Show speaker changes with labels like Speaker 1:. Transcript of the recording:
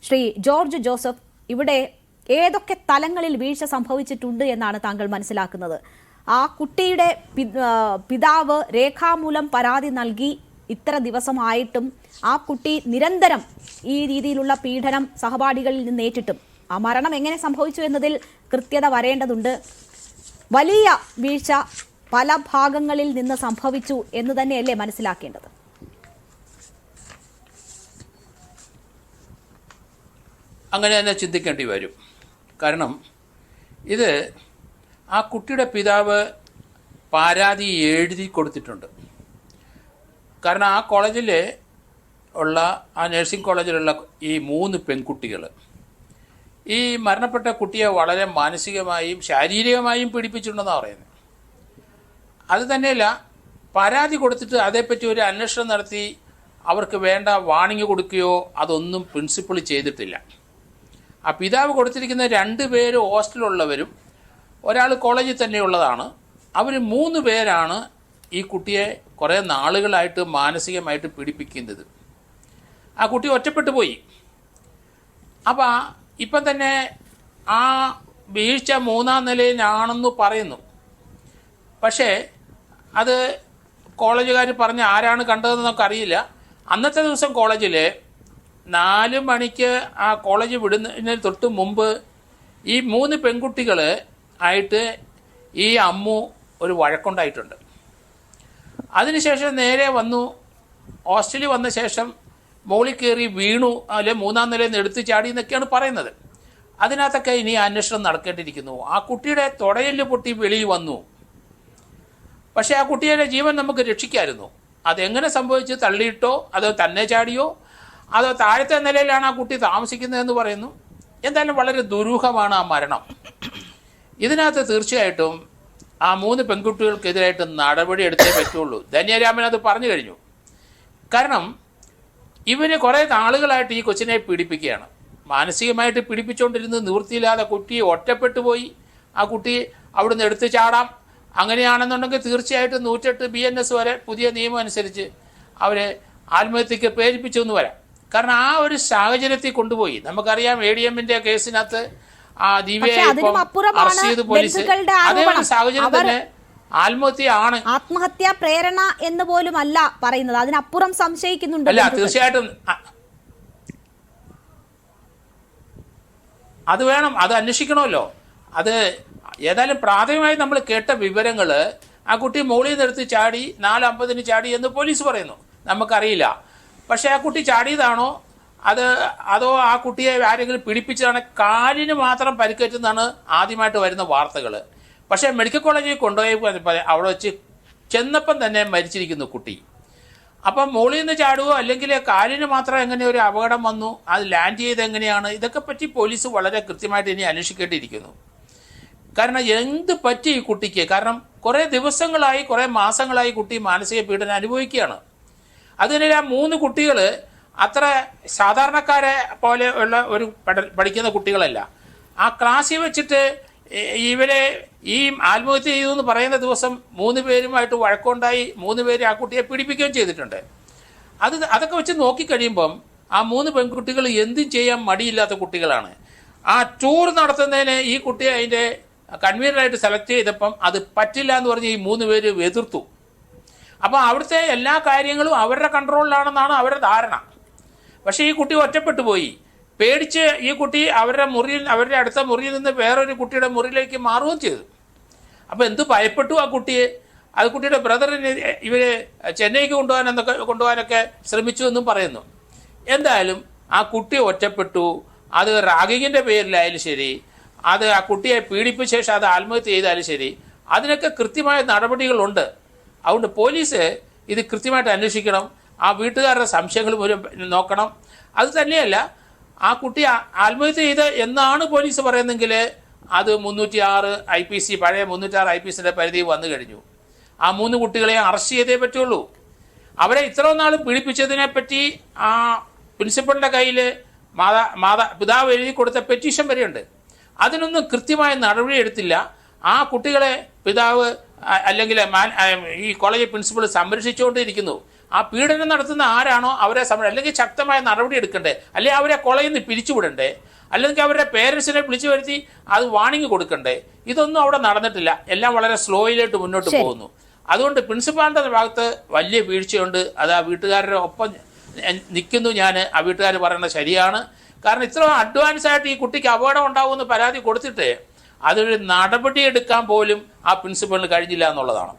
Speaker 1: Shri George Joseph, ഇവിടെ ഏതൊക്കെ തലങ്ങളിൽ വീഴ്ച സംഭവിച്ചിട്ടുണ്ട് എന്നാണ് താങ്കൾ മനസ്സിലാക്കുന്നത്? ആ കുട്ടിയുടെ പിതാവ് രേഖാമൂലം പരാതി നൽകി ഇത്ര ദിവസമായിട്ടും ആ കുട്ടി നിരന്തരം ഈ രീതിയിലുള്ള പീഡനം സഹപാഠികളിൽ നിന്ന് ഏറ്റിട്ടും ആ മരണം എങ്ങനെ സംഭവിച്ചു എന്നതിൽ കൃത്യത വരേണ്ടതുണ്ട്. വലിയ വീഴ്ച പല ഭാഗങ്ങളിൽ നിന്ന് സംഭവിച്ചു എന്ന് തന്നെയല്ലേ മനസ്സിലാക്കേണ്ടത്?
Speaker 2: അങ്ങനെ തന്നെ ചിന്തിക്കേണ്ടി വരും. കാരണം ഇത് ആ കുട്ടിയുടെ പിതാവ് പരാതി എഴുതി കൊടുത്തിട്ടുണ്ട്. കാരണം ആ കോളേജിൽ ഉള്ള ആ നഴ്സിംഗ് കോളേജിലുള്ള ഈ 3 പെൺകുട്ടികൾ ഈ മരണപ്പെട്ട കുട്ടിയെ വളരെ മാനസികമായും ശാരീരികമായും പീഡിപ്പിച്ചിട്ടുണ്ടെന്നാണ് പറയുന്നത്. അത് തന്നെയല്ല, പരാതി കൊടുത്തിട്ട് അതേപ്പറ്റി ഒരു അന്വേഷണം നടത്തി അവർക്ക് വേണ്ട വാണിംഗ് കൊടുക്കുകയോ അതൊന്നും പ്രിൻസിപ്പൾ ചെയ്തിട്ടില്ല. ആ പിതാവ് കൊടുത്തിരിക്കുന്ന 2 പേര് ഹോസ്റ്റലുള്ളവരും ഒരാൾ കോളേജിൽ തന്നെയുള്ളതാണ്. അവർ 3 പേരാണ് ഈ കുട്ടിയെ കുറേ നാളുകളായിട്ട് മാനസികമായിട്ട് പീഡിപ്പിക്കുന്നത്. ആ കുട്ടി ഒറ്റപ്പെട്ടു പോയി. അപ്പോൾ ഇപ്പം തന്നെ ആ വീഴ്ച 3-ാം നിലയിലാണെന്ന് പറയുന്നു. പക്ഷേ അത് കോളേജുകാർ പറഞ്ഞ് ആരാണ് കണ്ടതെന്ന് നമുക്കറിയില്ല. അന്നത്തെ ദിവസം കോളേജിൽ 4 മണിക്ക് ആ കോളേജ് വിടുന്നതിന് തൊട്ട് മുമ്പ് ഈ 3 പെൺകുട്ടികൾ ആയിട്ട് ഈ അമ്മു ഒരു വഴക്കുണ്ടായിട്ടുണ്ട്. അതിനുശേഷം നേരെ വന്നു, ഹോസ്റ്റലിൽ വന്ന ശേഷം മോളിൽ കയറി വീണു, അല്ലെ 3-ാം നിലയിൽ നിന്ന് എടുത്തു ചാടി എന്നൊക്കെയാണ് പറയുന്നത്. അതിനകത്തൊക്കെ ഇനി അന്വേഷണം നടക്കേണ്ടിയിരിക്കുന്നു. ആ കുട്ടിയുടെ തുടയെല്ല് പൊട്ടി വെളിയിൽ വന്നു. പക്ഷേ ആ കുട്ടിയുടെ ജീവൻ നമുക്ക് രക്ഷിക്കാമായിരുന്നു. അതെങ്ങനെ സംഭവിച്ചു? തള്ളിയിട്ടോ അതോ തന്നെ ചാടിയോ അതോ താഴത്തെ നിലയിലാണ് ആ കുട്ടി താമസിക്കുന്നതെന്ന് പറയുന്നു. എന്തായാലും വളരെ ദുരൂഹമാണ് ആ മരണം. ഇതിനകത്ത് തീർച്ചയായിട്ടും ആ 3 പെൺകുട്ടികൾക്കെതിരായിട്ട് നടപടി എടുത്തേ പറ്റുള്ളൂ. ധന്യരാമൻ അത് പറഞ്ഞു കഴിഞ്ഞു. കാരണം ഇവർ കുറേ നാളുകളായിട്ട് ഈ കൊച്ചിനെ പീഡിപ്പിക്കുകയാണ്. മാനസികമായിട്ട് പീഡിപ്പിച്ചുകൊണ്ടിരുന്ന് നിവൃത്തിയില്ലാതെ കുട്ടി ഒറ്റപ്പെട്ടു പോയി. ആ കുട്ടി അവിടുന്ന് എടുത്തു ചാടാം. അങ്ങനെയാണെന്നുണ്ടെങ്കിൽ തീർച്ചയായിട്ടും 108 BNS വരെ പുതിയ നിയമം അനുസരിച്ച് അവരെ ആത്മഹത്യക്ക് പ്രേരിപ്പിച്ചു എന്ന് വരാം. കാരണം ആ ഒരു സാഹചര്യത്തിൽ കൊണ്ടുപോയി. നമുക്കറിയാം ADM-ന്റെ കേസിനകത്ത് ആ ദിവ്യയെ അറസ്റ്റ് ചെയ്ത് പോലീസ് അതേ ഒരു സാഹചര്യം തന്നെ ആത്മഹത്യയാണ്.
Speaker 1: ആത്മഹത്യാ പ്രേരണ എന്ന് പോലും അല്ല പറയുന്നത്, അതിനപ്പുറം സംശയിക്കുന്നുണ്ട്.
Speaker 2: അല്ല, തീർച്ചയായിട്ടും അത് വേണം, അത് അന്വേഷിക്കണമല്ലോ. അത് ഏതായാലും പ്രാഥമികമായി നമ്മൾ കേട്ട വിവരങ്ങൾ ആ കുട്ടി മോളിൽ നിന്ന് എടുത്ത് ചാടി 4:50 ചാടി എന്ന് പോലീസ് പറയുന്നു. നമുക്കറിയില്ല. പക്ഷേ ആ കുട്ടി ചാടിയതാണോ അതോ ആ കുട്ടിയെ ആരെങ്കിലും പീഡിപ്പിച്ചതാണ്? കാലിന് മാത്രം പരിക്കേറ്റെന്നാണ് ആദ്യമായിട്ട് വരുന്ന വാർത്തകൾ. പക്ഷേ മെഡിക്കൽ കോളേജിൽ കൊണ്ടുപോയി അവിടെ വെച്ച് ചെന്നപ്പം തന്നെ മരിച്ചിരിക്കുന്നു കുട്ടി. അപ്പം മോളിൽ നിന്ന് ചാടുവോ അല്ലെങ്കിൽ കാലിന് മാത്രം എങ്ങനെ ഒരു അപകടം വന്നു, അത് ലാൻഡ് ചെയ്ത് എങ്ങനെയാണ്, ഇതൊക്കെ പറ്റി പോലീസ് വളരെ കൃത്യമായിട്ട് ഇനി അന്വേഷിക്കേണ്ടിയിരിക്കുന്നു. കാരണം എന്ത് പറ്റി ഈ കുട്ടിക്ക്? കാരണം കുറേ ദിവസങ്ങളായി കുറേ മാസങ്ങളായി കുട്ടി മാനസിക പീഡനം അനുഭവിക്കുകയാണ്. അതിനിടെ ആ 3 കുട്ടികൾ അത്ര സാധാരണക്കാരെ പോലെ ഉള്ള ഒരു പഠിക്കുന്ന കുട്ടികളല്ല. ആ ക്ലാസ്സിൽ വെച്ചിട്ട് ഇവരെ ഈ ആത്മഹത്യ ചെയ്തു എന്ന് പറയുന്ന ദിവസം 3 പേരുമായിട്ട് വഴക്കുണ്ടായി. 3 പേര് ആ കുട്ടിയെ പീഡിപ്പിക്കുകയും ചെയ്തിട്ടുണ്ട്. അതൊക്കെ വെച്ച് നോക്കിക്കഴിയുമ്പം ആ 3 പെൺകുട്ടികൾ എന്തും ചെയ്യാൻ മടിയില്ലാത്ത കുട്ടികളാണ്. ആ ടൂർ നടത്തുന്നതിന് ഈ കുട്ടിയെ അതിൻ്റെ കൺവീനറായിട്ട് സെലക്ട് ചെയ്തപ്പം അത് പറ്റില്ല എന്ന് പറഞ്ഞ് ഈ 3 പേര് എതിർത്തു. അപ്പം അവിടുത്തെ എല്ലാ കാര്യങ്ങളും അവരുടെ കൺട്രോളിലാണെന്നാണ് അവരുടെ ധാരണ. പക്ഷേ ഈ കുട്ടി ഒറ്റപ്പെട്ടു പോയി. പേടിച്ച് ഈ കുട്ടി അവരുടെ അടുത്ത മുറിയിൽ നിന്ന് വേറൊരു കുട്ടിയുടെ മുറിയിലേക്ക് മാറുകയും ചെയ്തു. അപ്പോൾ എന്ത് ഭയപ്പെട്ടു ആ കുട്ടിയെ. അത് കുട്ടിയുടെ ബ്രദറിന് ഇവർ ചെന്നൈക്ക് കൊണ്ടുപോകാനൊക്കെ ശ്രമിച്ചു എന്നും പറയുന്നു. എന്തായാലും ആ കുട്ടി ഒറ്റപ്പെട്ടു. അത് റാഗിങ്ങിൻ്റെ പേരിലായാലും ശരി, അത് ആ കുട്ടിയെ പീഡിപ്പിച്ച ശേഷം അത് ആത്മഹത്യ ചെയ്താലും ശരി, അതിനൊക്കെ കൃത്യമായ നടപടികളുണ്ട്. അതുകൊണ്ട് പോലീസ് ഇത് കൃത്യമായിട്ട് അന്വേഷിക്കണം. ആ വീട്ടുകാരുടെ സംശയങ്ങൾ പോലും നോക്കണം. അത് തന്നെയല്ല, ആ കുട്ടി ആത്മഹത്യ ചെയ്ത് എന്നാണ് പോലീസ് പറയുന്നതെങ്കിൽ അത് 306 IPC പഴയ 306 IPCയുടെ പരിധി വന്നു കഴിഞ്ഞു. ആ 3 കുട്ടികളെ അറസ്റ്റ് ചെയ്തേ പറ്റുള്ളൂ. അവരെ ഇത്രയും നാൾ പീഡിപ്പിച്ചതിനെ പറ്റി ആ പ്രിൻസിപ്പളിൻ്റെ കയ്യിൽ പിതാവ് എഴുതി കൊടുത്ത പെറ്റീഷൻ വരെയുണ്ട്. അതിനൊന്നും കൃത്യമായ നടപടി എടുത്തില്ല. ആ കുട്ടികളെ പിതാവ് അല്ലെങ്കിൽ ഈ കോളേജ് പ്രിൻസിപ്പൾ സംരക്ഷിച്ചുകൊണ്ടിരിക്കുന്നു. ആ പീഡനം നടത്തുന്ന ആരാണോ അവരെ അല്ലെങ്കിൽ ശക്തമായ നടപടി എടുക്കണ്ടേ, അല്ലെങ്കിൽ അവരെ കോളേജിൽ നിന്ന് പിരിച്ചുവിടണ്ടേ, അല്ലെങ്കിൽ അവരുടെ പേരൻസിനെ വിളിച്ചു വരുത്തി അത് വാണിംഗ് കൊടുക്കണ്ടേ? ഇതൊന്നും അവിടെ നടന്നിട്ടില്ല. എല്ലാം വളരെ സ്ലോയിലായിട്ട് മുന്നോട്ട് പോകുന്നു. അതുകൊണ്ട് പ്രിൻസിപ്പാളിൻ്റെ ഭാഗത്ത് വലിയ വീഴ്ചയുണ്ട്. അത് ആ വീട്ടുകാരുടെ ഒപ്പം നിൽക്കുന്നു ഞാൻ. ആ വീട്ടുകാർ പറയുന്നത് ശരിയാണ്. കാരണം ഇത്ര അഡ്വാൻസ് ആയിട്ട് ഈ കുട്ടിക്ക് അപകടം ഉണ്ടാവുമെന്ന് പരാതി കൊടുത്തിട്ട് അതൊരു നടപടി എടുക്കാൻ പോലും ആ പ്രിൻസിപ്പളിന് കഴിഞ്ഞില്ല എന്നുള്ളതാണ്.